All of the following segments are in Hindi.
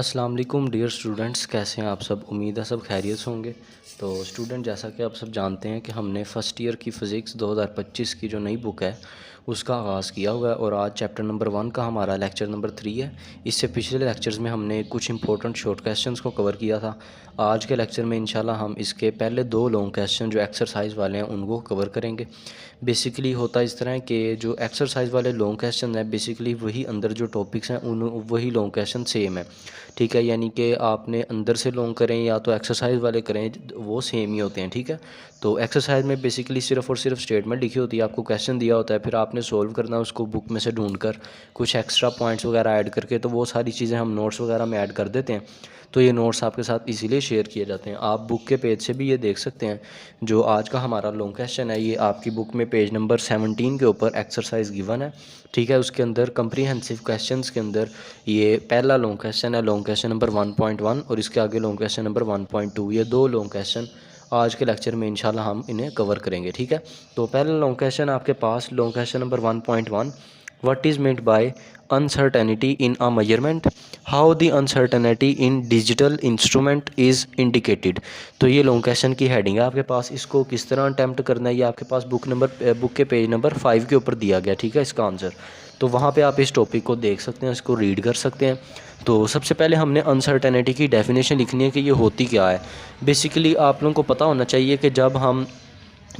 अस्सलाम वालेकुम डियर स्टूडेंट्स, कैसे हैं आप सब। उम्मीद है सब खैरियत से होंगे। तो स्टूडेंट, जैसा कि आप सब जानते हैं कि हमने फ़र्स्ट ईयर की फ़िज़िक्स 2025 की जो नई बुक है उसका आगाज़ किया हुआ है और आज चैप्टर नंबर 1 का हमारा लेक्चर नंबर 3 है। इससे पिछले लेक्चर्स में हमने कुछ इंपॉर्टेंट शॉर्ट क्वेश्चंस को कवर किया था। आज के लेक्चर में इंशाल्लाह हम इसके पहले 2 लॉन्ग क्वेश्चन जो एक्सरसाइज वाले हैं उनको कवर करेंगे। बेसिकली होता इस तरह है कि जो एक्सरसाइज वाले लॉन्ग क्वेश्चन है बेसिकली वही अंदर जो टॉपिक्स हैं उन वही लॉन्ग क्वेश्चन सेम है, ठीक है। यानी कि आपने अंदर से लॉन्ग करें या तो एक्सरसाइज वाले करें, वो सेम ही होते हैं, ठीक है। तो एक्सरसाइज में बेसिकली सिर्फ और सिर्फ स्टेटमेंट लिखी होती है, आपको क्वेश्चन दिया होता है, फिर आपने सोल्व करना है उसको बुक में से ढूंढ कर कुछ एक्स्ट्रा पॉइंट्स वगैरह ऐड करके। तो वो सारी चीज़ें हम नोट्स वगैरह में ऐड कर देते हैं। तो ये नोट्स आपके साथ इसीलिए शेयर किए जाते हैं। आप बुक के पेज से भी ये देख सकते हैं। जो आज का हमारा लॉन्ग क्वेश्चन है ये आपकी बुक में पेज नंबर 17 के ऊपर एक्सरसाइज गिवन है, ठीक है। उसके अंदर कंप्रीहेंसिव क्वेश्चंस के अंदर ये पहला लॉन्ग क्वेश्चन है, लॉन्ग क्वेश्चन नंबर 1.1, और इसके आगे लॉन्ग क्वेश्चन नंबर 1.2। ये 2 लॉन्ग क्वेश्चन आज के लेक्चर में इंशाल्लाह हम इन्हें कवर करेंगे, ठीक है। तो पहला लॉन्ग क्वेश्चन आपके पास long question number 1.1, what is meant by uncertainty in a measurement, how the uncertainty in digital instrument is indicated। तो ये लॉन्ग क्वेश्चन की हेडिंग है आपके पास। इसको किस तरह अटैम्प्ट करना है ये आपके पास बुक के पेज नंबर 5 के ऊपर दिया गया, ठीक है, इसका आंसर। तो वहाँ पे आप इस टॉपिक को देख सकते हैं, इसको रीड कर सकते हैं। तो सबसे पहले हमने अनसर्टेनिटी की डेफिनेशन लिखनी है कि ये होती क्या है। बेसिकली आप लोगों को पता होना चाहिए कि जब हम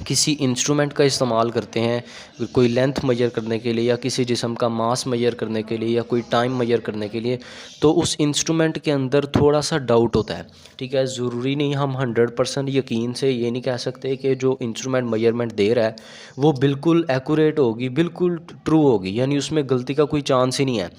किसी इंस्ट्रूमेंट का इस्तेमाल करते हैं कोई लेंथ मेजर करने के लिए या किसी जिस्म का मास मेजर करने के लिए या कोई टाइम मेजर करने के लिए, तो उस इंस्ट्रूमेंट के अंदर थोड़ा सा डाउट होता है, ठीक है। ज़रूरी नहीं हम 100% यकीन से ये नहीं कह सकते कि जो इंस्ट्रूमेंट मेजरमेंट दे रहा है वो बिल्कुल एक्यूरेट होगी, बिल्कुल ट्रू होगी, यानी उसमें गलती का कोई चांस ही नहीं है।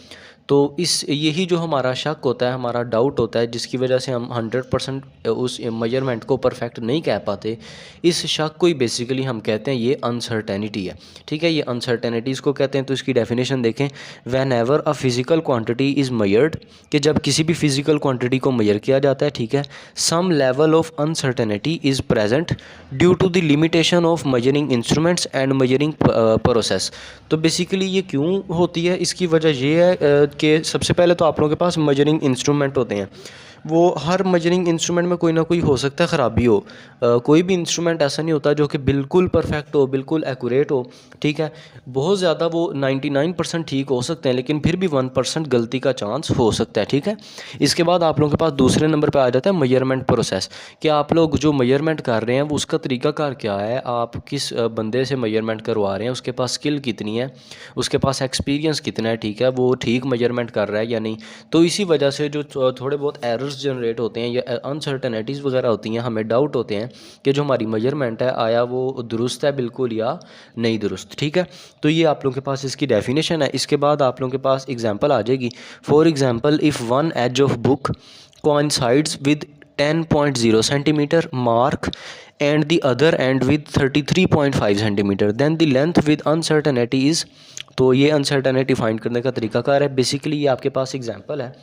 तो इस यही जो हमारा शक होता है, हमारा डाउट होता है, जिसकी वजह से हम 100% उस मेजरमेंट को परफेक्ट नहीं कह पाते, इस शक को ही बेसिकली हम कहते हैं ये अनसर्टेनिटी है, ठीक है। ये अनसर्टेनिटी इसको कहते हैं। तो इसकी डेफिनेशन देखें, van ever a physical quantity is measured, कि जब किसी भी फिज़िकल क्वांटिटी को मेजर किया जाता है, ठीक है, some level of uncertainty is present due to the limitation of measuring instruments and measuring process. तो बेसिकली ये क्यों होती है, इसकी वजह ये है कि सबसे पहले तो आप लोगों के पास मेजरिंग इंस्ट्रूमेंट होते हैं। वो हर मेजरिंग इंस्ट्रूमेंट में कोई ना कोई हो सकता है ख़राबी हो। कोई भी इंस्ट्रूमेंट ऐसा नहीं होता जो कि बिल्कुल परफेक्ट हो, बिल्कुल एक्यूरेट हो, ठीक है। बहुत ज़्यादा वो 99% ठीक हो सकते हैं, लेकिन फिर भी 1% गलती का चांस हो सकता है, ठीक है। इसके बाद आप लोगों के पास दूसरे नंबर पे आ जाता है मेजरमेंट प्रोसेस, कि आप लोग जो मेजरमेंट कर रहे हैं वो उसका तरीकाकार क्या है, आप किस बंदे से मेजरमेंट करवा रहे हैं, उसके पास स्किल कितनी है, उसके पास एक्सपीरियंस कितना है, ठीक है, वो ठीक मेजरमेंट कर रहा है या नहीं। तो इसी वजह से जो थोड़े बहुत एरर्स जनरेट होते हैं या अनसर्टेनिटीज़ वगैरह होती हैं, हमें डाउट होते हैं कि जो हमारी मेजरमेंट है आया वो दुरुस्त है बिल्कुल या नहीं दुरुस्त, ठीक है। तो ये आप लोगों के पास इसकी डेफिनेशन है। इसके बाद आप लोगों के पास एग्जांपल आ जाएगी। For example, if one edge of book coincides with 10.0 centimeter mark and the other end with 33.5 centimeter, then the length with uncertainty is। तो ये अनसर्टेनिटी फाइंड करने का तरीकाकार है। बेसिकली ये आपके पास एग्जांपल है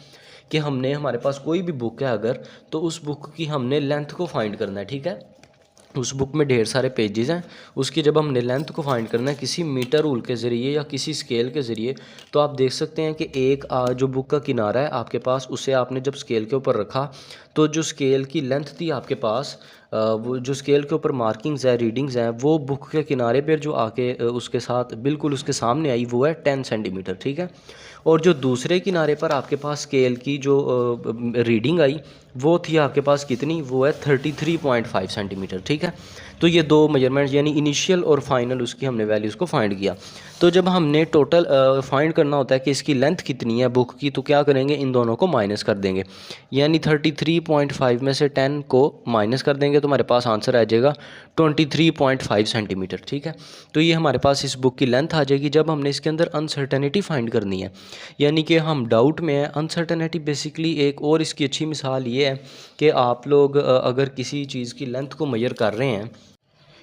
कि हमने हमारे पास कोई भी बुक है अगर, तो उस बुक की हमने लेंथ को फाइंड करना है, ठीक है। उस बुक में ढेर सारे पेजेस हैं, उसकी जब हमने लेंथ को फाइंड करना है किसी मीटर रूल के ज़रिए या किसी स्केल के ज़रिए, तो आप देख सकते हैं कि एक जो बुक का किनारा है आपके पास, उसे आपने जब स्केल के ऊपर रखा तो जो स्केल की लेंथ थी आपके पास, वो जो स्केल के ऊपर मार्किंग्स है, रीडिंग्स हैं, वो बुक के किनारे पर जो आके उसके साथ बिल्कुल उसके सामने आई वो है 10 सेंटीमीटर, ठीक है। और जो दूसरे किनारे पर आपके पास स्केल की जो रीडिंग आई वो थी आपके पास कितनी, वो है 33.5 सेंटीमीटर, ठीक है। तो ये 2 मेजरमेंट्स यानी इनिशियल और फाइनल उसकी हमने वैल्यूज़ को फाइंड किया। तो जब हमने टोटल फाइंड करना होता है कि इसकी लेंथ कितनी है बुक की, तो क्या करेंगे, इन दोनों को माइनस कर देंगे, यानी 33.5 में से 10 को माइनस कर देंगे तो हमारे पास आंसर आ जाएगा 23.5 सेंटीमीटर, ठीक है। तो ये हमारे पास इस बुक की लेंथ आ जाएगी जब हमने इसके अंदर अनसर्टेनिटी फाइंड करनी है, यानी कि हम डाउट में है। अनसर्टेनिटी बेसिकली एक और इसकी अच्छी मिसाल ये है कि आप लोग अगर किसी चीज़ की लेंथ को मेजर कर रहे हैं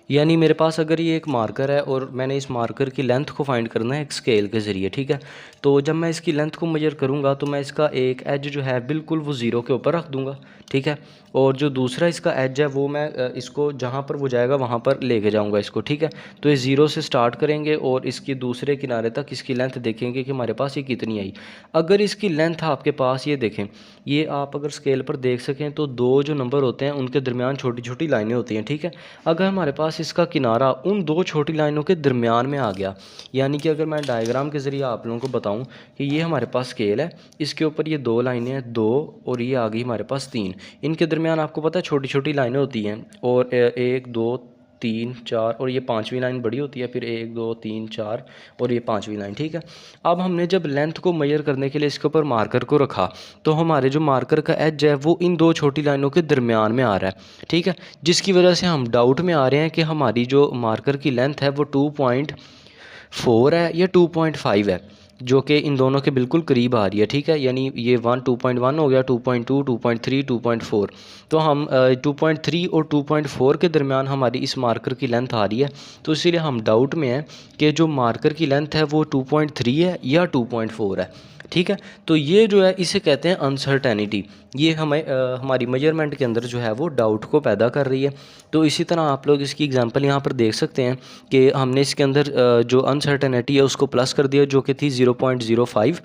यानी मेरे पास अगर ये एक मार्कर है और मैंने इस मार्कर की लेंथ को फाइंड करना है एक स्केल के ज़रिए, ठीक है। तो जब मैं इसकी लेंथ को मेजर करूँगा तो मैं इसका एक एज जो है बिल्कुल वो ज़ीरो के ऊपर रख दूँगा, ठीक है। और जो दूसरा इसका एज है वो मैं इसको जहाँ पर वो जाएगा वहाँ पर लेके जाऊँगा इसको, ठीक है। तो ये ज़ीरो से स्टार्ट करेंगे और इसकी दूसरे किनारे तक इसकी लेंथ देखेंगे कि हमारे पास ये कितनी आई। अगर इसकी लेंथ आपके पास ये देखें, ये आप अगर स्केल पर देख सकें तो दो जो नंबर होते हैं उनके दरमियान छोटी छोटी लाइनें होती हैं, ठीक है। अगर हमारे पास इसका किनारा उन दो छोटी लाइनों के दरमियान में आ गया, यानी कि अगर मैं डायग्राम के ज़रिए आप लोगों को बताऊं कि ये हमारे पास स्केल है, इसके ऊपर ये दो लाइनें हैं, दो और ये आ गई हमारे पास तीन, इनके दरमियान आपको पता है छोटी छोटी लाइनें होती हैं और एक दो तीन चार और ये पांचवी लाइन बड़ी होती है, फिर एक दो तीन चार और ये पांचवी लाइन, ठीक है। अब हमने जब लेंथ को मेजर करने के लिए इसके ऊपर मार्कर को रखा तो हमारे जो मार्कर का एज है वो इन दो छोटी लाइनों के दरमियान में आ रहा है, ठीक है। जिसकी वजह से हम डाउट में आ रहे हैं कि हमारी जो मार्कर की लेंथ है वो 2.4 है या 2.5 है, जो कि इन दोनों के बिल्कुल करीब आ रही है, ठीक है। यानी ये 2.1 हो गया, 2.2, 2.3, 2.4। तो हम 2.3 और 2.4 के दरमियान हमारी इस मार्कर की लेंथ आ रही है, तो इसीलिए हम डाउट में हैं कि जो मार्कर की लेंथ है वो 2.3 है या 2.4 है, ठीक है। तो ये जो है इसे कहते हैं अनसर्टेनिटी। ये हमारी मेजरमेंट के अंदर जो है वो डाउट को पैदा कर रही है। तो इसी तरह आप लोग इसकी एग्जांपल यहाँ पर देख सकते हैं कि हमने इसके अंदर जो अनसर्टेनिटी है उसको प्लस कर दिया, जो कि थी 0.05,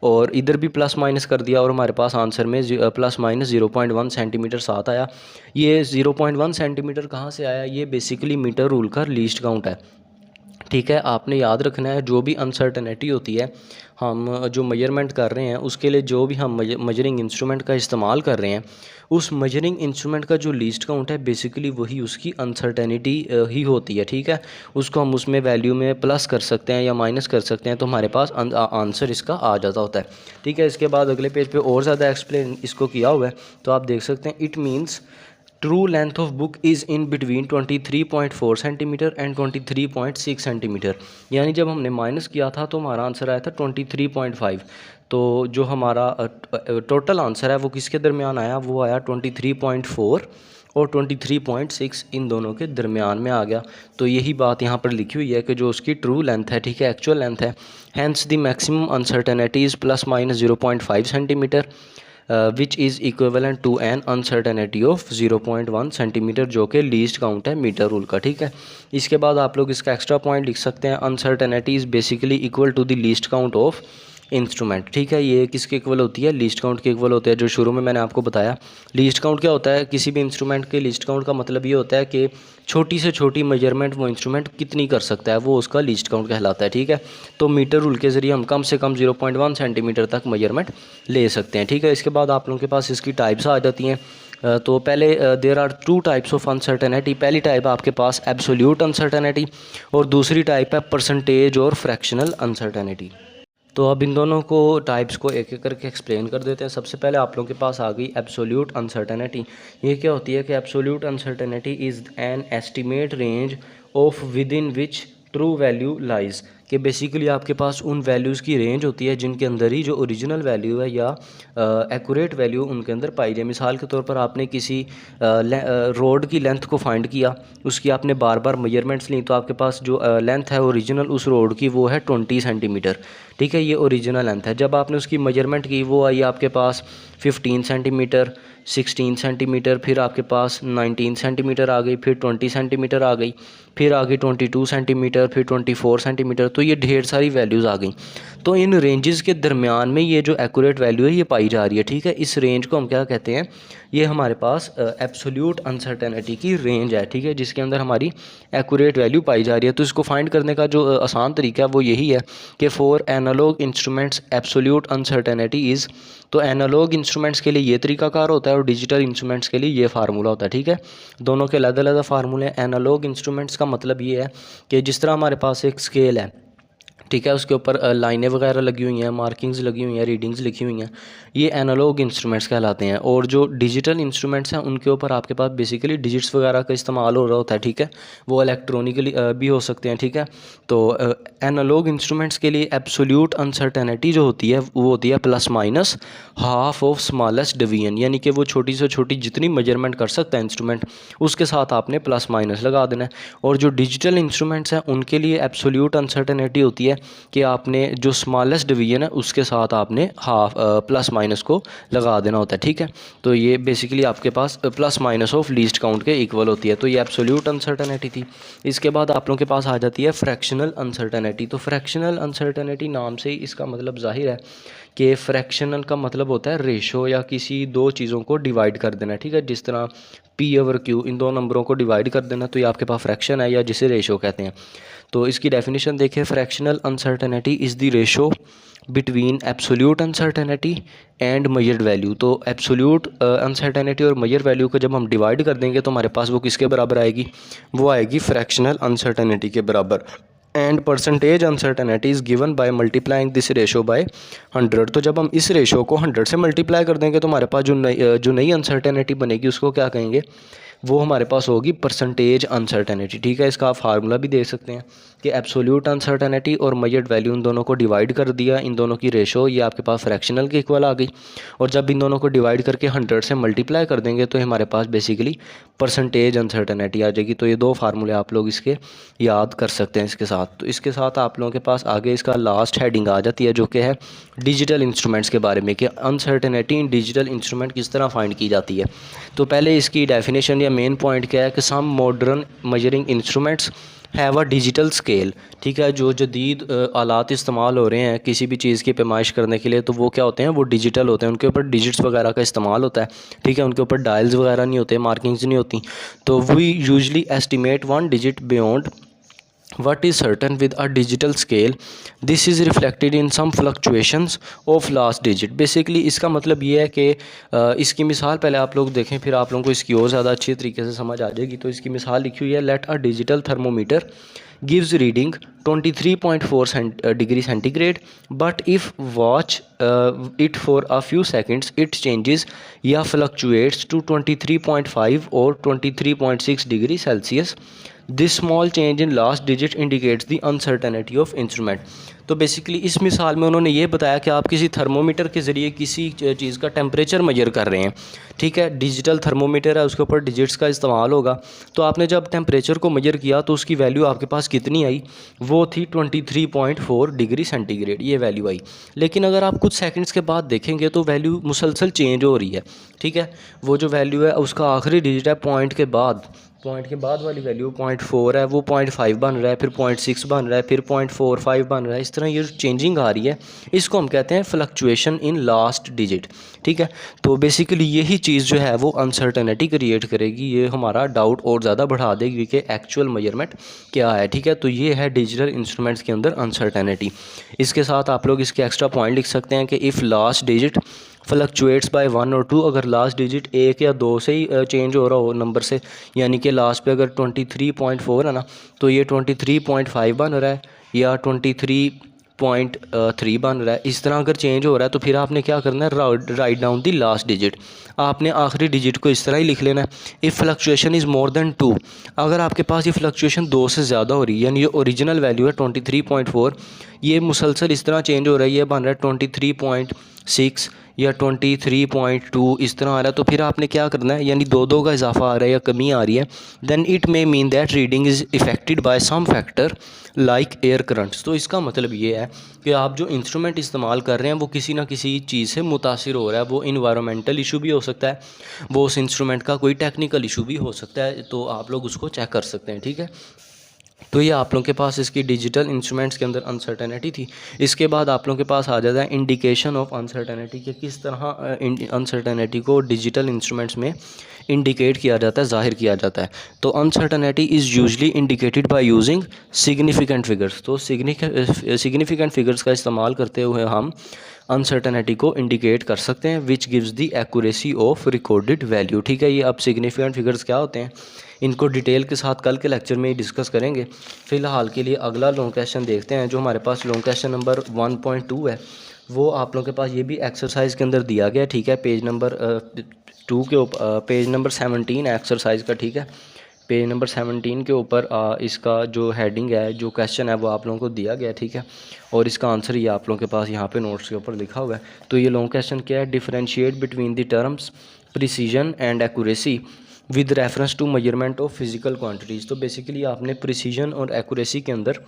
और इधर भी प्लस माइनस कर दिया और हमारे पास आंसर में प्लस माइनस 0.1 सेंटीमीटर साथ आया। ये 0.1 सेंटीमीटर कहाँ से आया? ये बेसिकली मीटर रूल का लीस्ट काउंट है, ठीक है। आपने याद रखना है जो भी अनसर्टेनिटी होती है, हम जो मेजरमेंट कर रहे हैं उसके लिए जो भी हम मेजरिंग इंस्ट्रूमेंट का इस्तेमाल कर रहे हैं, उस मेजरिंग इंस्ट्रूमेंट का जो लीस्ट काउंट है बेसिकली वही उसकी अनसर्टेनिटी ही होती है, ठीक है। उसको हम उसमें वैल्यू में प्लस कर सकते हैं या माइनस कर सकते हैं, तो हमारे पास आंसर इसका आ जाता होता है, ठीक है। इसके बाद अगले पेज पे और ज़्यादा एक्सप्लेन इसको किया हुआ है, तो आप देख सकते हैं। It means true length of book is in between 23.4 centimetre and 23.6 centimetre. यानी जब हमने माइनस किया था तो हमारा आंसर आया था 23.5। तो जो हमारा टोटल आंसर है वो किसके दरमियान आया? वो आया 23.4 और 23.6, इन दोनों के दरमियान में आ गया। तो यही बात यहाँ पर लिखी हुई है कि जो उसकी ट्रू लेंथ है, ठीक है, एक्चुअल लेंथ है, hence the maximum uncertainty is plus minus 0.5 centimetre which is equivalent to an uncertainty of 0.1 centimetre, जो कि लीस्ट काउंट है मीटर रूल का, ठीक है। इसके बाद आप लोग इसका एक्स्ट्रा पॉइंट लिख सकते हैं, uncertainty is basically equal to the least count of instrument, ठीक है। ये किसके इक्वल होती है? लीस्ट काउंट के इक्वल होते हैं, जो शुरू में मैंने आपको बताया। लीस्ट काउंट क्या होता है? किसी भी इंस्ट्रूमेंट के लीस्ट काउंट का मतलब ये होता है कि छोटी से छोटी मेजरमेंट वो इंस्ट्रूमेंट कितनी कर सकता है, वो उसका लीस्ट काउंट कहलाता है, ठीक है। तो मीटर रूल के ज़रिए हम कम से कम 0.1 सेंटीमीटर तक मेजरमेंट ले सकते हैं, ठीक है। इसके बाद आप लोगों के पास इसकी टाइप्स आ जाती हैं। तो पहले there are two types of uncertainty. पहली टाइप आपके पास एब्सोल्यूट अनसर्टेनिटी और दूसरी टाइप है परसेंटेज और फ्रैक्शनल अनसर्टेनिटी। तो अब इन दोनों को टाइप्स को एक एक करके एक्सप्लेन कर देते हैं। सबसे पहले आप लोगों के पास आ गई एब्सोल्यूट अनसर्टेनिटी। ये क्या होती है कि absolute uncertainty is an estimate range of with in which true value lies, कि बेसिकली आपके पास उन वैल्यूज़ की रेंज होती है जिनके अंदर ही जो ओरिजिनल वैल्यू है या एक्यूरेट वैल्यू उनके अंदर पाई जाए। मिसाल के तौर पर आपने किसी रोड की लेंथ को फाइंड किया, उसकी आपने बार बार मेजरमेंट्स ली, तो आपके पास जो लेंथ है ओरिजिनल उस रोड की वो है 20 सेंटीमीटर, ठीक है। ये ओरिजिनल लेंथ है। जब आपने उसकी मेजरमेंट की वो आई आपके पास 15 सेंटीमीटर, 16 सेंटीमीटर, फिर आपके पास 19 सेंटीमीटर आ गई, फिर 20 सेंटीमीटर आ गई, फिर आ गई 22 सेंटीमीटर, फिर 24 सेंटीमीटर। तो ये ढेर सारी वैल्यूज़ आ गई। तो इन रेंजेस के दरमियान में ये जो एक्यूरेट वैल्यू है ये पाई जा रही है, ठीक है। इस रेंज को हम क्या कहते हैं? ये हमारे पास एब्सोल्यूट अनसर्टेनिटी की रेंज है, ठीक है, जिसके अंदर हमारी एक्यूरेट वैल्यू पाई जा रही है। तो इसको फाइंड करने का जो आसान तरीका है वो यही है कि for analogue instruments absolute uncertainty is. तो एनालॉग इंस्ट्रूमेंट्स के लिए ये तरीकाकार होता है और डिजिटल इंस्ट्रूमेंट्स के लिए ये फार्मूला होता है, ठीक है। दोनों के अलग अलग फार्मूले हैं। एनालॉग इंस्ट्रूमेंट्स का मतलब ये है कि जिस तरह हमारे पास एक स्केल है, ठीक है। उसके ऊपर लाइनें वगैरह लगी हुई हैं, मार्किंग्स लगी हुई हैं, रीडिंग्स लिखी हुई हैं। ये एनालॉग इंस्ट्रूमेंट्स कहलाते हैं। और जो डिजिटल इंस्ट्रूमेंट्स हैं उनके ऊपर आपके पास बेसिकली डिजिट्स वगैरह का इस्तेमाल हो रहा होता है। ठीक है, वो इलेक्ट्रॉनिकली भी हो सकते हैं। ठीक है, तो एनालॉग इंस्ट्रूमेंट्स के लिए एब्सोल्यूट अनसर्टेनिटी जो होती है वो होती है plus minus half of smallest division, यानी कि वो छोटी से छोटी जितनी मेजरमेंट कर सकता है इंस्ट्रूमेंट उसके साथ आपने प्लस माइनस लगा देना है। और जो डिजिटल इंस्ट्रूमेंट्स हैं उनके लिए एब्सोल्यूट अनसर्टेनिटी होती है कि आपने जो स्मॉलेस्ट डिवीजन है उसके साथ आपने हाफ प्लस माइनस को लगा देना होता है। ठीक है, तो ये बेसिकली आपके पास plus minus of least count के इक्वल होती है। तो ये एब्सोल्यूट अनसर्टेनिटी थी। इसके बाद आप लोगों के पास आ जाती है फ्रैक्शनल अनसर्टेनिटी। तो फ्रैक्शनल अनसर्टेनिटी नाम से ही इसका मतलब जाहिर है कि फ्रैक्शनल का मतलब होता है रेशो या किसी दो चीज़ों को डिवाइड कर देना। ठीक है, जिस तरह पी ओवर क्यू, इन दो नंबरों को डिवाइड कर देना, तो ये आपके पास फ्रैक्शन है या जिसे रेशो कहते हैं। तो इसकी डेफिनेशन देखिए, fractional uncertainty is the ratio between absolute uncertainty and measured value. तो एब्सोल्यूट अनसर्टेनिटी और मेजर वैल्यू को जब हम डिवाइड कर देंगे तो हमारे पास वो किसके बराबर आएगी, वो आएगी फ्रैक्शनल अनसर्टेनिटी के बराबर। And percentage uncertainty is given by multiplying this ratio by 100। तो जब हम इस रेशो को 100 से मल्टीप्लाई कर देंगे तो हमारे पास जो नई अनसर्टेनिटी बनेगी उसको क्या कहेंगे, वो हमारे पास होगी परसेंटेज अनसर्टेनिटी। ठीक है, इसका आप फार्मूला भी देख सकते हैं कि एब्सोल्यूट अनसर्टेनिटी और मेजर्ड वैल्यू इन दोनों को डिवाइड कर दिया, इन दोनों की रेशो ये आपके पास फ्रैक्शनल के इक्वल आ गई। और जब इन दोनों को डिवाइड करके 100 से मल्टीप्लाई कर देंगे तो हमारे पास बेसिकली परसेंटेज अनसर्टेनिटी आ जाएगी। तो ये दो फार्मूले आप लोग इसके याद कर सकते हैं इसके साथ। तो इसके साथ आप लोगों के पास आगे इसका लास्ट हेडिंग आ जाती है जो कि है डिजिटल इंस्ट्रूमेंट्स के बारे में, कि अनसर्टेनिटी इन डिजिटल इंस्ट्रूमेंट किस तरह फाइंड की जाती है। तो पहले इसकी डेफिनेशन या मेन पॉइंट क्या है कि some modern measuring instruments have a digital scale. ठीक है, जो जदीद आलात इस्तेमाल हो रहे हैं किसी भी चीज़ की पैमाइश करने के लिए तो वो क्या होते हैं, वो डिजिटल होते हैं। उनके ऊपर डिजिट्स वगैरह का इस्तेमाल होता है। ठीक है, उनके ऊपर डायल्स वगैरह नहीं होते, मार्किंग्स नहीं होती। तो we usually estimate one digit beyond what is certain with a digital scale. This is reflected in some fluctuations of last digit. Basically इसका मतलब ये है कि इसकी मिसाल पहले आप लोग देखें फिर आप लोगों को इसकी और ज़्यादा अच्छी तरीके से समझ आ जाएगी। तो इसकी मिसाल लिखी हुई है, let a digital thermometer gives reading 23.4 degree centigrade, but if watch it for a few seconds it changes या fluctuates to 23.5 or 23.6 degree Celsius. This small change in last digit indicates the uncertainty of instrument. तो बेसिकली इस मिसाल में उन्होंने ये बताया कि आप किसी थर्मोमीटर के ज़रिए किसी चीज़ का टेम्परेचर मेजर कर रहे हैं। ठीक है, डिजिटल थर्मोमीटर है, उसके ऊपर डिजिट्स का इस्तेमाल होगा। तो आपने जब टेम्परेचर को मेजर किया तो उसकी वैल्यू आपके पास कितनी आई, वो थी 23.4 डिग्री सेंटीग्रेड, ये वैल्यू आई। लेकिन अगर आप कुछ सेकंड्स के बाद देखेंगे तो वैल्यू मुसलसल चेंज हो रही है। ठीक है, वो जो वैल्यू है उसका आखिरी डिजिट है पॉइंट के बाद वाली वैल्यू 0.4 है, वो 0.5 बन रहा है, फिर 0.6 बन रहा है, फिर 0.45 बन रहा है। इस तरह ये चेंजिंग आ रही है, इसको हम कहते हैं फ्लक्चुएशन इन लास्ट डिजिट। ठीक है, तो बेसिकली यही चीज़ जो है वो अनसर्टेनिटी क्रिएट करेगी, ये हमारा डाउट और ज़्यादा बढ़ा देगी कि एक्चुअल मेजरमेंट क्या है। ठीक है, तो ये है डिजिटल इंस्ट्रूमेंट्स के अंदर अनसर्टेनिटी। इसके साथ आप लोग इसके एक्स्ट्रा पॉइंट लिख सकते हैं कि if last digit fluctuates by 1 और 2, अगर लास्ट डिजिट 1 या 2 से ही चेंज हो रहा हो नंबर से, यानी कि लास्ट पे अगर 23.4 है ना तो ये 23.5 बन रहा है या 23.3 बन रहा है। इस तरह अगर चेंज हो रहा है तो फिर आपने क्या करना है, write down the last digit. आपने आखिरी डिजिट को इस तरह ही लिख लेना है। If fluctuation is more than 2, अगर आपके पास ये फ्लक्चुएशन 2 से ज़्यादा हो रही है, यानी ये ओरिजिनल वैल्यू है 23.4, ये मुसलसल इस तरह चेंज हो रहा है, ये बन रहा है 23.6 या 23.2 इस तरह आ रहा है, तो फिर आपने क्या करना है, यानी दो का इजाफा आ रहा है या कमी आ रही है, then it may mean that reading is affected by some factor like air currents. तो इसका मतलब ये है कि आप जो इंस्ट्रूमेंट इस्तेमाल कर रहे हैं वो किसी ना किसी चीज़ से मुतासिर हो रहा है। वो इन्वायरमेंटल इशू भी हो सकता है, वो उस इंस्ट्रूमेंट का कोई टेक्निकल इशू भी हो सकता है, तो आप लोग उसको चेक कर सकते हैं। ठीक है, तो ये आप लोगों के पास इसकी डिजिटल इंस्ट्रूमेंट्स के अंदर अनसर्टेनिटी थी। इसके बाद आप लोगों के पास आ जाता है इंडिकेशन ऑफ अनसर्टेनिटी, कि किस तरह अनसर्टेनिटी को डिजिटल इंस्ट्रूमेंट्स में इंडिकेट किया जाता है, ज़ाहिर किया जाता है। तो uncertainty is usually indicated by using significant figures. तो सिग्निफिकेंट फिगर्स का इस्तेमाल करते हुए हम अनसर्टनिटी को इंडिकेट कर सकते हैं, which gives the accuracy of recorded value. ठीक है, ये अब सिग्निफिकेंट फिगर्स क्या होते हैं इनको डिटेल के साथ कल के लेक्चर में ही डिस्कस करेंगे। फ़िलहाल के लिए अगला लॉन्ग क्वेश्चन देखते हैं, जो हमारे पास लॉन्ग क्वेश्चन नंबर 1.2 है। वो आप लोगों के पास ये भी एक्सरसाइज के अंदर दिया गया। ठीक है, पेज नंबर 2 के ऊपर, पेज नंबर 17 है एक्सरसाइज का। ठीक है, पेज नंबर 17 के ऊपर इसका जो हेडिंग है, जो क्वेश्चन है वो आप लोगों को दिया गया है। ठीक है, और इसका आंसर ये आप लोगों के पास यहाँ पे नोट्स के ऊपर लिखा हुआ है। तो ये लॉन्ग क्वेश्चन क्या है, differentiate between the terms precision and accuracy with reference to measurement of physical quantities. तो बेसिकली आपने प्रिसीजन और एक्यूरेसी के अंदर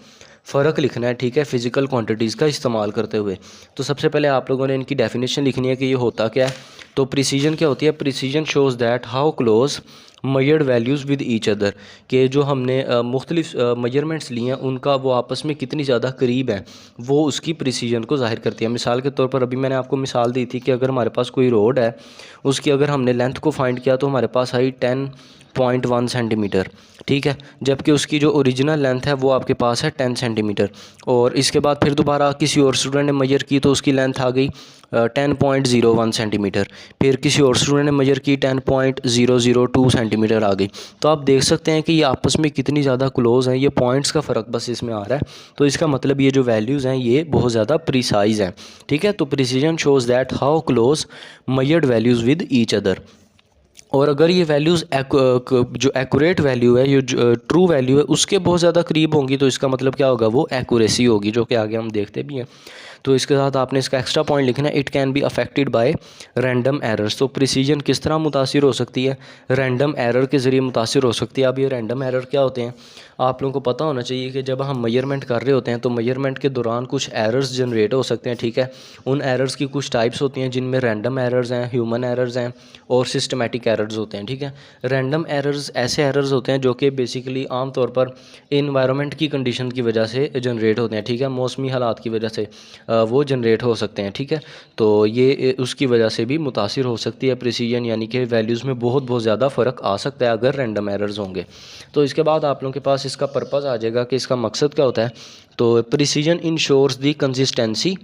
फ़र्क लिखना है। ठीक है, फिजिकल क्वांटिटीज़ का इस्तेमाल करते हुए। तो सबसे पहले आप लोगों ने इनकी डेफिनेशन लिखनी है कि ये होता क्या है। तो प्रिसीजन क्या होती है, precision shows that how close measured values with each other, कि जो हमने मुख्तलिफ मेजरमेंट्स लिए हैं उनका वो आपस में कितनी ज़्यादा करीब है, वो उसकी प्रिसीजन को ज़ाहिर करती है। मिसाल के तौर पर अभी मैंने आपको मिसाल दी थी कि अगर हमारे पास कोई रोड है, उसकी अगर हमने लेंथ को फाइंड किया तो हमारे पास आई 10.1 सेंटीमीटर। ठीक है, जबकि उसकी जो ओरिजिनल लेंथ है वो आपके पास है 10 सेंटीमीटर। और इसके बाद फिर दोबारा किसी और स्टूडेंट ने मेजर की तो उसकी लेंथ आ गई 10.01 सेंटीमीटर। फिर किसी और स्टूडेंट ने मेजर की 10.002 सेंटीमीटर आ गई। तो आप देख सकते हैं कि ये आपस में कितनी ज़्यादा क्लोज़ हैं। ये पॉइंट्स का फ़र्क बस इसमें आ रहा है। तो इसका मतलब ये जो वैल्यूज़ हैं ये बहुत ज़्यादा प्रिसाइज़ हैं। ठीक है, तो precision shows that how close measured values with each other. और अगर ये वैल्यूज़ जो एक्यूरेट वैल्यू है, ये ट्रू वैल्यू है, उसके बहुत ज़्यादा करीब होंगी, तो इसका मतलब क्या होगा, वो एक्यूरेसी होगी, जो कि आगे हम देखते भी हैं। तो इसके साथ आपने इसका एक्स्ट्रा पॉइंट लिखना है, it can be affected by random errors. तो प्रिसीजन किस तरह मुतासिर हो सकती है, रैंडम एरर के ज़रिए मुतासिर हो सकती है। अब ये रैंडम एरर क्या होते हैं, आप लोगों को पता होना चाहिए कि जब हम मेजरमेंट कर रहे होते हैं तो मेजरमेंट के दौरान कुछ एरर्स जनरेट हो सकते हैं। ठीक है, उन एरर्स की कुछ टाइप्स होती हैं, जिनमें रैंडम एरर्स हैं, ह्यूमन एरर्स हैं और सिस्टमेटिक एरर्स होते हैं। ठीक है, रैंडम एरर्स ऐसे एरर्स होते हैं जो कि बेसिकली आम तौर पर इन्वायरमेंट की कंडीशन की वजह से जनरेट होते हैं। ठीक है, मौसमी हालात की वजह से वो जनरेट हो सकते हैं। ठीक है, तो ये उसकी वजह से भी मुतासिर हो सकती है प्रिसीजन, यानी कि वैल्यूज़ में बहुत ज़्यादा फ़र्क आ सकता है अगर रैंडम एरर्स होंगे। तो इसके बाद आप लोगों के पास इसका पर्पज़ आ जाएगा कि इसका मकसद क्या होता है। तो precision ensures the consistency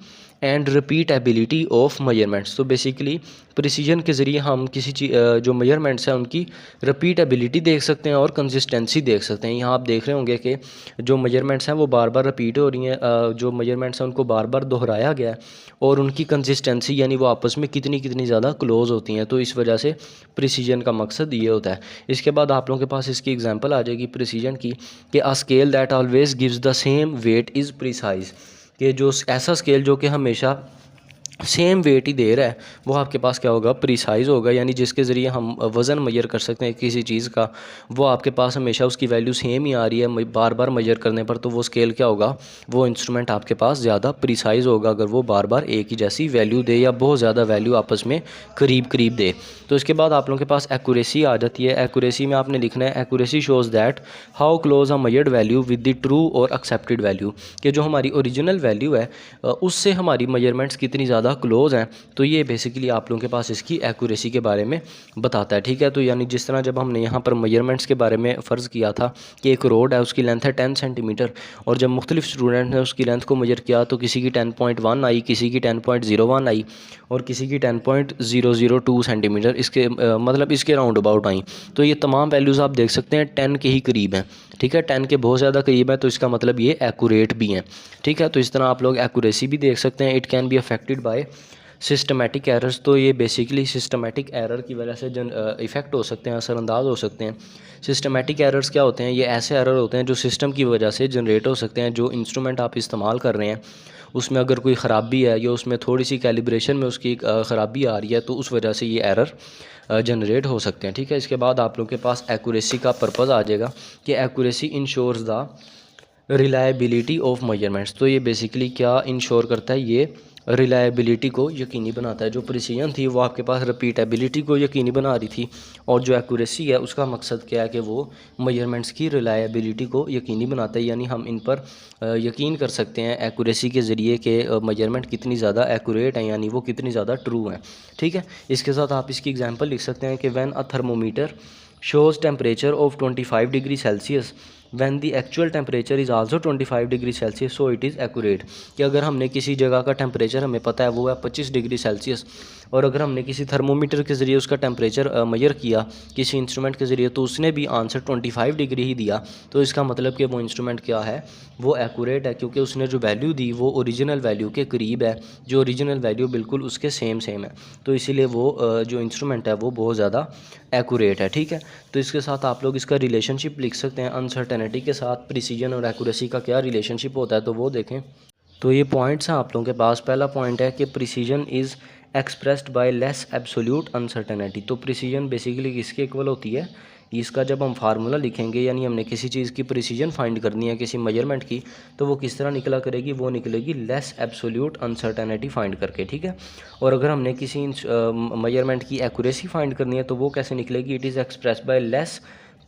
and repeatability of measurements. तो बेसिकली प्रिसीजन के ज़रिए हम किसी चीज़ जो मेजरमेंट्स हैं उनकी रिपीटेबिलिटी देख सकते हैं और कंसिस्टेंसी देख सकते हैं। यहाँ आप देख रहे होंगे कि जो मेजरमेंट्स हैं वो बार बार रिपीट हो रही हैं, जो मेजरमेंट्स हैं उनको बार बार दोहराया गया है, और उनकी कंसिस्टेंसी यानी वो आपस में कितनी ज़्यादा क्लोज होती हैं। तो इस वजह से प्रिसीजन का मकसद ये होता है। इसके बाद आप लोगों के पास इसकी एग्जांपल आ जाएगी प्रिसीजन की, कि a scale that always gives the same weight is precise, कि जो ऐसा स्केल जो कि हमेशा सेम वेट ही दे रहा है वो आपके पास क्या होगा, प्रिसाइज होगा। यानी जिसके ज़रिए हम वज़न मेजर कर सकते हैं किसी चीज़ का, वो आपके पास हमेशा उसकी वैल्यू सेम ही आ रही है बार बार मेजर करने पर, तो वो स्केल क्या होगा, वो इंस्ट्रूमेंट आपके पास ज़्यादा प्रिसाइज होगा अगर वो बार बार एक ही जैसी वैल्यू दे या बहुत ज़्यादा वैल्यू आपस में करीब दे। तो इसके बाद आप लोगों के पास एक्यूरेसी आ जाती है। एक्यूरेसी में आपने लिखना है, accuracy shows that how close a measured value with the true और एक्सेप्टेड वैल्यू, कि जो हमारी ओरिजिनल वैल्यू है उससे हमारी मेजरमेंट्स कितनी ज़्यादा क्लोज हैं। तो ये बेसिकली आप लोगों के पास इसकी एक्यूरेसी के बारे में बताता है। ठीक है, तो यानी जिस तरह जब हमने यहाँ पर मेजरमेंट्स के बारे में फ़र्ज़ किया था कि एक रोड है उसकी लेंथ है 10 सेंटीमीटर, और जब मुख्तलिफ स्टूडेंट ने उसकी लेंथ को मेजर किया तो किसी की 10.1 आई, किसी की 10.01 आई और किसी की 10.002 सेंटीमीटर, इसके मतलब इसके राउंड अबाउट आई। तो ये तमाम वैल्यूज़ आप देख सकते हैं 10 के ही करीब हैं। ठीक है, 10 के बहुत ज़्यादा करीब है, तो इसका मतलब ये एक्यूरेट भी हैं। ठीक है, तो इस तरह आप लोग एक्यूरेसी भी देख सकते हैं। It can be affected by systematic errors. तो ये बेसिकली सिस्टमेटिक एरर की वजह से इफ़ेक्ट हो सकते हैं, असरअंदाज हो सकते हैं। सिस्टमेटिक एरर्स क्या होते हैं, ये ऐसे एरर होते हैं जो सिस्टम की वजह से जनरेट हो सकते हैं। जो इंस्ट्रूमेंट आप इस्तेमाल कर रहे हैं उसमें अगर कोई ख़राबी है या उसमें थोड़ी सी कैलिब्रेशन में उसकी ख़राबी आ रही है, तो उस वजह से ये एरर जनरेट हो सकते हैं। ठीक है, इसके बाद आप लोगों के पास एक्यूरेसी का पर्पज़ आ जाएगा कि accuracy ensures the reliability of measurements. तो ये बेसिकली क्या इंश्योर करता है, ये रिलायबिलिटी को यकीनी बनाता है। जो प्रिसीजन थी वो आपके पास रिपीटेबिलिटी को यकीनी बना रही थी, और जो एक्यूरेसी है उसका मकसद क्या है कि वो मेजरमेंट्स की रिलायबिलिटी को यकीनी बनाता है। यानी हम इन पर यकीन कर सकते हैं एक्यूरेसी के ज़रिए कि मेजरमेंट कितनी ज़्यादा एक्यूरेट है, यानी वो कितनी ज़्यादा ट्रू हैं। ठीक है, इसके साथ आप इसकी एग्जांपल लिख सकते हैं कि when a thermometer shows temperature of 25 degree Celsius when the actual temperature is also 25 degree Celsius so it is accurate. कि अगर हमने किसी जगह का टेम्परेचर हमें पता है वो है 25 डिग्री सेल्सियस, और अगर हमने किसी थर्मोमीटर के ज़रिए उसका टेम्परेचर मेजर किया किसी इंस्ट्रूमेंट के ज़रिए, तो उसने भी आंसर 25 डिग्री ही दिया, तो इसका मतलब कि वो इंस्ट्रूमेंट क्या है, वो एक्यूरेट है, क्योंकि उसने जो वैल्यू दी वो ओरिजिनल वैल्यू के करीब है, जो ओरिजिनल वैल्यू बिल्कुल उसके सेम है। तो इसीलिए वो जो इंस्ट्रूमेंट है वो बहुत ज़्यादा एक्यूरेट है। ठीक है, तो इसके साथ आप लोग इसका रिलेशनशिप लिख सकते हैं, अनसर्टेनिटी के साथ प्रिसीजन और एक्यूरेसी का क्या रिलेशनशिप होता है, तो वो देखें। तो ये पॉइंट्स हैं आप लोगों के पास। पहला पॉइंट है कि precision is expressed by less absolute uncertainty. तो प्रिसीजन बेसिकली किसके इक्वल होती है, इसका जब हम फार्मूला लिखेंगे, यानी हमने किसी चीज़ की प्रिसीजन फाइंड करनी है किसी मेजरमेंट की, तो वो किस तरह निकला करेगी, वो निकलेगी लेस एब्सोल्यूट अनसर्टेनिटी फाइंड करके। ठीक है, और अगर हमने किसी मेजरमेंट की एक्यूरेसी फाइंड करनी है तो वो कैसे निकलेगी, it is express bye less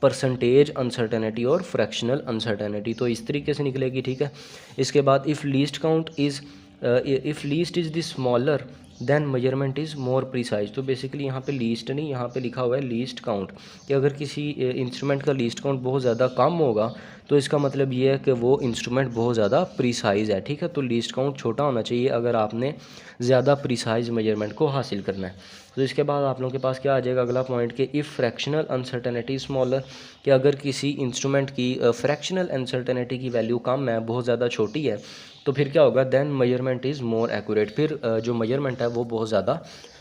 percentage uncertainty और फ्रैक्शनल अनसर्टेनिटी। तो इस तरीके से निकलेगी। ठीक है, इसके बाद if least count is if least is the smaller than measurement is more precise. तो बेसिकली यहाँ पे लीस्ट नहीं, यहाँ पे लिखा हुआ है लीस्ट काउंट, कि अगर किसी इंस्ट्रूमेंट का लीस्ट काउंट बहुत ज़्यादा कम होगा तो इसका मतलब ये है कि वो इंस्ट्रूमेंट बहुत ज़्यादा प्रिसाइज है। ठीक है, तो लीस्ट काउंट छोटा होना चाहिए अगर आपने ज़्यादा प्रिसाइज मेजरमेंट को हासिल करना है। तो इसके बाद आप लोगों के पास क्या आ जाएगा अगला पॉइंट, कि इफ़ फ्रैक्शनल अनसर्टेनिटी स्मॉलर, कि अगर किसी इंस्ट्रूमेंट की फ्रैक्शनल अनसर्टेनिटी की वैल्यू कम है, बहुत ज़्यादा छोटी है, तो फिर क्या होगा, then measurement is more accurate. फिर जो मेजरमेंट है वो बहुत ज़्यादा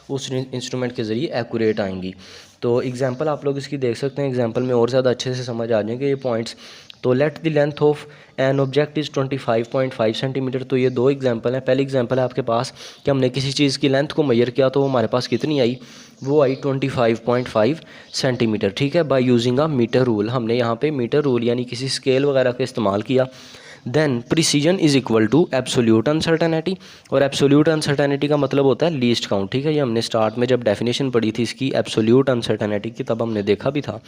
उस इंस्ट्रूमेंट के ज़रिए एक्यूरेट आएंगी। तो एग्जांपल आप लोग इसकी देख सकते हैं, एग्जांपल में और ज़्यादा अच्छे से समझ आ जाएंगे ये पॉइंट्स। तो let the length of an object is 25.5 centimetre. तो ये दो एग्जांपल हैं। पहली एग्जांपल है आपके पास कि हमने किसी चीज़ की लेंथ को मेजर किया, तो वो हमारे पास कितनी आई, वो आई 25.5 सेंटीमीटर। ठीक है, by using a metre rule. हमने यहाँ पे मीटर रूल यानी किसी स्केल वगैरह का इस्तेमाल किया। Then precision is equal to absolute uncertainty, और एब्सोल्यूट अनसर्टेनिटी का मतलब होता है लीस्ट काउंट। ठीक है, ये हमने स्टार्ट में जब डेफिनेशन पढ़ी थी इसकी एब्सोल्यूट अनसर्टेनिटी की, तब हमने देखा भी था।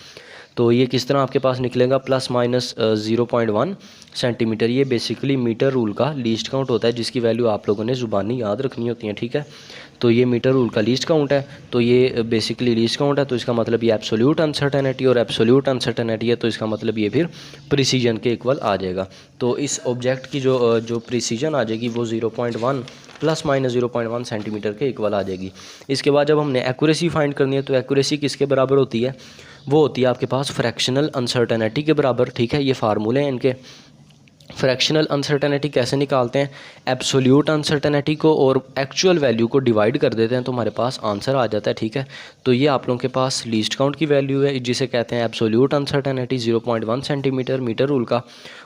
तो ये किस तरह आपके पास निकलेगा, प्लस माइनस 0.1 सेंटीमीटर। ये बेसिकली मीटर रूल का लीस्ट काउंट होता है, जिसकी वैल्यू आप लोगों ने ज़ुबानी याद रखनी होती है। ठीक है, तो ये मीटर रूल का लीस्ट काउंट है, तो ये बेसिकली लीस्ट काउंट है, तो इसका मतलब ये एब्सोल्यूट अनसर्टेनिटी, और एब्सोल्यूट अनसर्टेनिटी है तो इसका मतलब ये फिर प्रिसीजन के इक्वल आ जाएगा। तो इस ऑब्जेक्ट की जो प्रिसीजन आ जाएगी वो 0.1 प्लस माइनस 0.1 सेंटीमीटर के इक्वल आ जाएगी। इसके बाद जब हमने एक्यूरेसी फाइंड करनी है, तो एक्यूरेसी किसके बराबर होती है, वो होती है आपके पास फ्रैक्शनल अनसर्टेनिटी के बराबर। ठीक है, ये फार्मूले हैं इनके। फ्रैक्शनल अनसर्टेनिटी कैसे निकालते हैं, एब्सोल्यूट अनसर्टेनिटी को और एक्चुअल वैल्यू को डिवाइड कर देते हैं, तो हमारे पास आंसर आ जाता है। ठीक है, तो ये आप लोगों के पास लीस्ट काउंट की वैल्यू है, जिसे कहते हैं absolute uncertainty 0.1 centimetre metre rule का,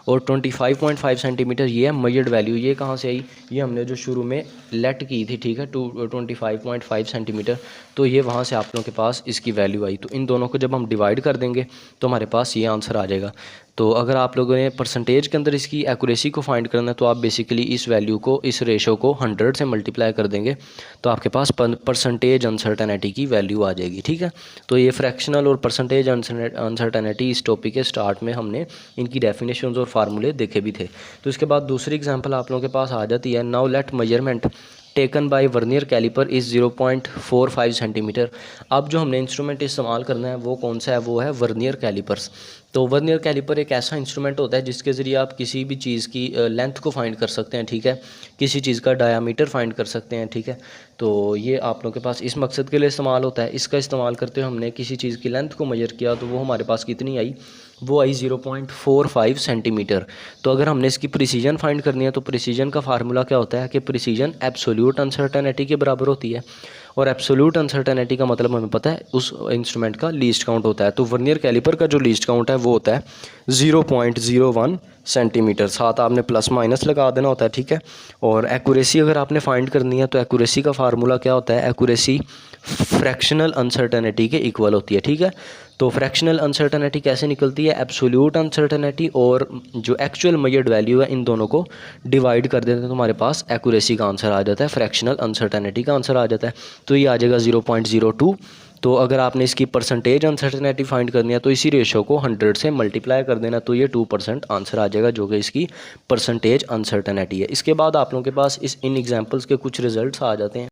और 25.5 सेंटीमीटर ये है मेजर्ड वैल्यू। ये कहाँ से आई, ये हमने जो शुरू में लेट की थी। ठीक है, 25.5 सेंटीमीटर, तो ये वहाँ से आप लोगों के पास इसकी वैल्यू आई। तो इन दोनों को जब हम डिवाइड कर देंगे तो हमारे पास ये आंसर आ जाएगा। तो अगर आप लोगों ने परसेंटेज के अंदर इसकी एक्यूरेसी को फाइंड करना है, तो आप बेसिकली इस वैल्यू को, इस रेशो को 100 से मल्टीप्लाई कर देंगे, तो आपके पास परसेंटेज अनसर्टेनिटी की वैल्यू आ जाएगी। ठीक है, तो ये फ्रैक्शनल और परसेंटेज अनसर्टेनिटी इस टॉपिक के स्टार्ट में हमने इनकी डेफिनेशंस और फार्मूले देखे भी थे। तो इसके बाद दूसरी एग्जांपल आप लोगों के पास आ जाती है, now let measurement taken by vernier calliper is 0.45 centimetre. अब जो हमने इंस्ट्रूमेंट इस्तेमाल करना है वो कौन सा है, वो है वर्नियर कैलिपर्स। तो वर्नियर कैलिपर एक ऐसा इंस्ट्रूमेंट होता है जिसके ज़रिए आप किसी भी चीज़ की लेंथ को फाइंड कर सकते हैं। ठीक है, किसी चीज़ का डायामीटर फाइंड कर सकते हैं। ठीक है, तो ये आप लोगों के पास इस मकसद के लिए इस्तेमाल होता है। इसका इस्तेमाल करते हुए हमने किसी चीज़ की लेंथ को मेजर किया, तो वो हमारे पास कितनी आई, वो आई 0.45 सेंटीमीटर। तो अगर हमने इसकी प्रिसीजन फाइंड करनी है, तो प्रिसीजन का फार्मूला क्या होता है कि प्रिसीजन एब्सोल्यूट अनसर्टेनिटी के बराबर होती है, और एब्सोल्यूट अनसर्टेनिटी का मतलब हमें पता है उस इंस्ट्रूमेंट का लीस्ट काउंट होता है। तो वर्नियर कैलिपर का जो लीस्ट काउंट है वो होता है 0.01 सेंटीमीटर। साथ आपने प्लस माइनस लगा देना होता है। ठीक है, और एक्यूरेसी अगर आपने फाइंड करनी है, तो एक्यूरेसी का फार्मूला क्या होता है, एक्यूरेसी फ्रैक्शनल अनसर्टेनिटी के इक्वल होती है। ठीक है, तो फ्रैक्शनल अनसर्टेनिटी कैसे निकलती है, एब्सोल्यूट अनसर्टेनिटी और जो एक्चुअल मेजर्ड वैल्यू है, इन दोनों को डिवाइड कर देते हैं, तो हमारे पास एक्यूरेसी का आंसर आ जाता है, फ्रैक्शनल अनसर्टेनिटी का आंसर आ जाता है। तो ये आ जाएगा 0.02। तो अगर आपने इसकी परसेंटेज अनसर्टेनिटी फाइंड करनी है, तो इसी रेशो को 100 से मल्टीप्लाई कर देना, तो ये 2% आंसर आ जाएगा, जो कि इसकी परसेंटेज अनसर्टेनिटी है। इसके बाद आप लोगों के पास इन एग्जाम्पल्स के कुछ रिजल्ट्स आ जाते हैं।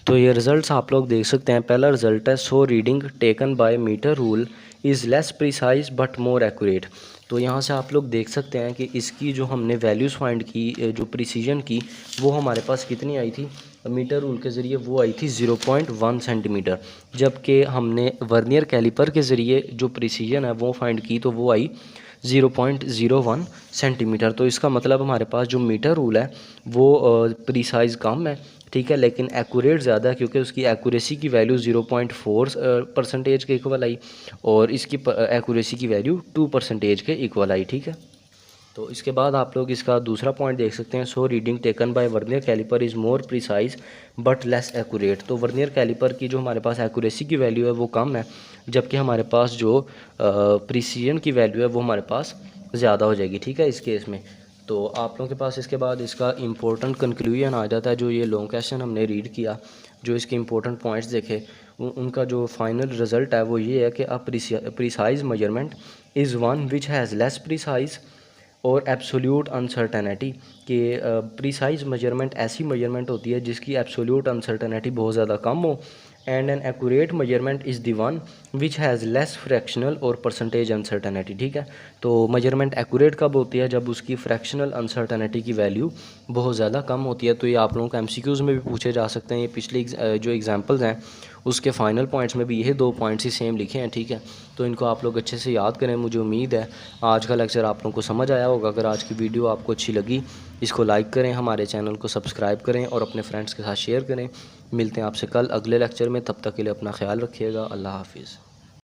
तो ये रिज़ल्ट्स आप लोग देख सकते हैं। पहला रिज़ल्ट है, so reading taken by metre rule is less precise but more accurate. तो यहाँ से आप लोग देख सकते हैं कि इसकी जो हमने वैल्यूज़ फाइंड की, जो प्रिसीजन की, वो हमारे पास कितनी आई थी मीटर रूल के ज़रिए, वो आई थी 0.1 सेंटीमीटर। जबकि हमने वर्नियर कैलिपर के ज़रिए जो प्रिसीजन है वो फाइंड की तो वो आई 0.01 सेंटीमीटर। तो इसका मतलब हमारे पास जो मीटर रूल है वो प्रिसाइज़ कम है, ठीक है, लेकिन एक्यूरेट ज़्यादा है, क्योंकि उसकी एक्यूरेसी की वैल्यू 0.4% के इक्वल आई और इसकी एक्यूरेसी की वैल्यू 2% के इक्वल आई, ठीक है। तो इसके बाद आप लोग इसका दूसरा पॉइंट देख सकते हैं, so reading taken by vernier calliper is more precise but less accurate. तो वर्नियर कैलिपर की जो हमारे पास एक्यूरेसी की वैल्यू है वो कम है, जबकि हमारे पास जो प्रिसीजन की वैल्यू है वो हमारे पास ज़्यादा हो जाएगी, ठीक है, इस केस में। तो आप लोगों के पास इसके बाद इसका इम्पोर्टेंट कंक्लूजन आ जाता है। जो ये लॉन्ग क्वेश्चन हमने रीड किया, जो इसके इंपॉर्टेंट पॉइंट्स देखे, उनका जो फाइनल रिजल्ट है वो ये है कि अ precise measurement is one which has less precise और एब्सोल्यूट अनसर्टेनिटी। कि प्रिसाइज मेजरमेंट ऐसी मेजरमेंट होती है जिसकी एब्सोल्यूट अनसर्टेनिटी बहुत ज़्यादा कम हो, and an accurate measurement is the one which has less fractional और परसेंटेज अनसर्टेनिटी, ठीक है। तो मेजरमेंट एक्यूरेट कब होती है, जब उसकी फ्रैक्शनल अनसर्टेनिटी की वैल्यू बहुत ज़्यादा कम होती है। तो ये आप लोगों को एमसीक्यूज़ में भी पूछे जा सकते हैं। ये पिछले जो एग्जांपल्स हैं उसके फाइनल पॉइंट्स में भी यही 2 पॉइंट्स ही सेम लिखे हैं, ठीक है। तो इनको आप लोग अच्छे से याद करें। मुझे उम्मीद है आज का लेक्चर आप लोगों को समझ आया होगा। अगर आज की वीडियो आपको अच्छी लगी, इसको लाइक करें, हमारे चैनल को सब्सक्राइब करें और अपने फ्रेंड्स के साथ शेयर करें। मिलते हैं आपसे कल अगले लेक्चर में, तब तक के लिए अपना ख्याल रखिएगा। अल्लाह हाफिज़।